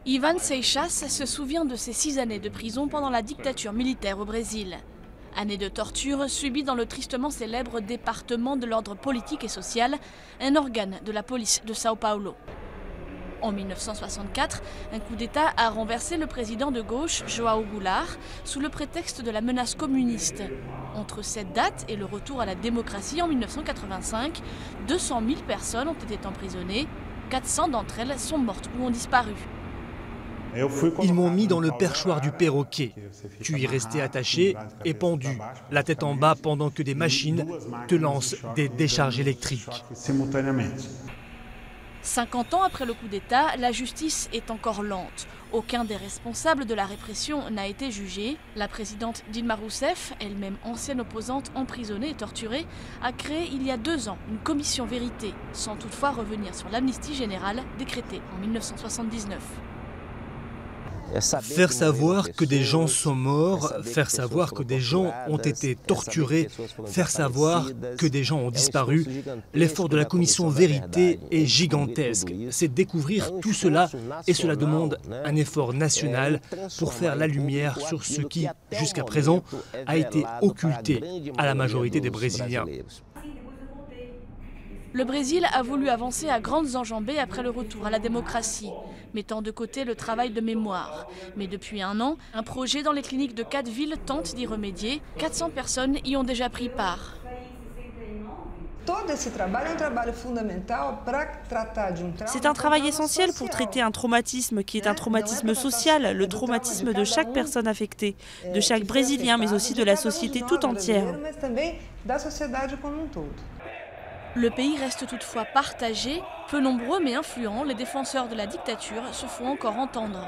Ivan Seixas se souvient de ses 6 années de prison pendant la dictature militaire au Brésil. Années de torture subies dans le tristement célèbre département de l'ordre politique et social, un organe de la police de São Paulo. En 1964, un coup d'État a renversé le président de gauche, João Goulart, sous le prétexte de la menace communiste. Entre cette date et le retour à la démocratie en 1985, 200 000 personnes ont été emprisonnées, 400 d'entre elles sont mortes ou ont disparu. Ils m'ont mis dans le perchoir du perroquet. Tu y restais attaché et pendu, la tête en bas pendant que des machines te lancent des décharges électriques. 50 ans après le coup d'État, la justice est encore lente. Aucun des responsables de la répression n'a été jugé. La présidente Dilma Rousseff, elle-même ancienne opposante emprisonnée et torturée, a créé il y a 2 ans une commission vérité, sans toutefois revenir sur l'amnistie générale décrétée en 1979. Faire savoir que des gens sont morts, faire savoir que des gens ont été torturés, faire savoir que des gens ont disparu, l'effort de la commission vérité est gigantesque. C'est découvrir tout cela et cela demande un effort national pour faire la lumière sur ce qui, jusqu'à présent, a été occulté à la majorité des Brésiliens. Le Brésil a voulu avancer à grandes enjambées après le retour à la démocratie, mettant de côté le travail de mémoire. Mais depuis 1 an, un projet dans les cliniques de 4 villes tente d'y remédier. 400 personnes y ont déjà pris part. C'est un travail essentiel pour traiter un traumatisme qui est un traumatisme social, le traumatisme de chaque personne affectée, de chaque Brésilien, mais aussi de la société tout entière. Le pays reste toutefois partagé. Peu nombreux mais influents, les défenseurs de la dictature se font encore entendre.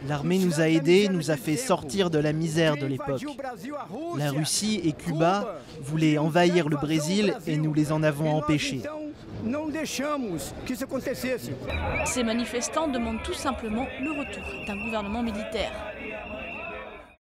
L'armée nous a aidés, nous a fait sortir de la misère de l'époque. La Russie et Cuba voulaient envahir le Brésil et nous les en avons empêchés. Ces manifestants demandent tout simplement le retour d'un gouvernement militaire.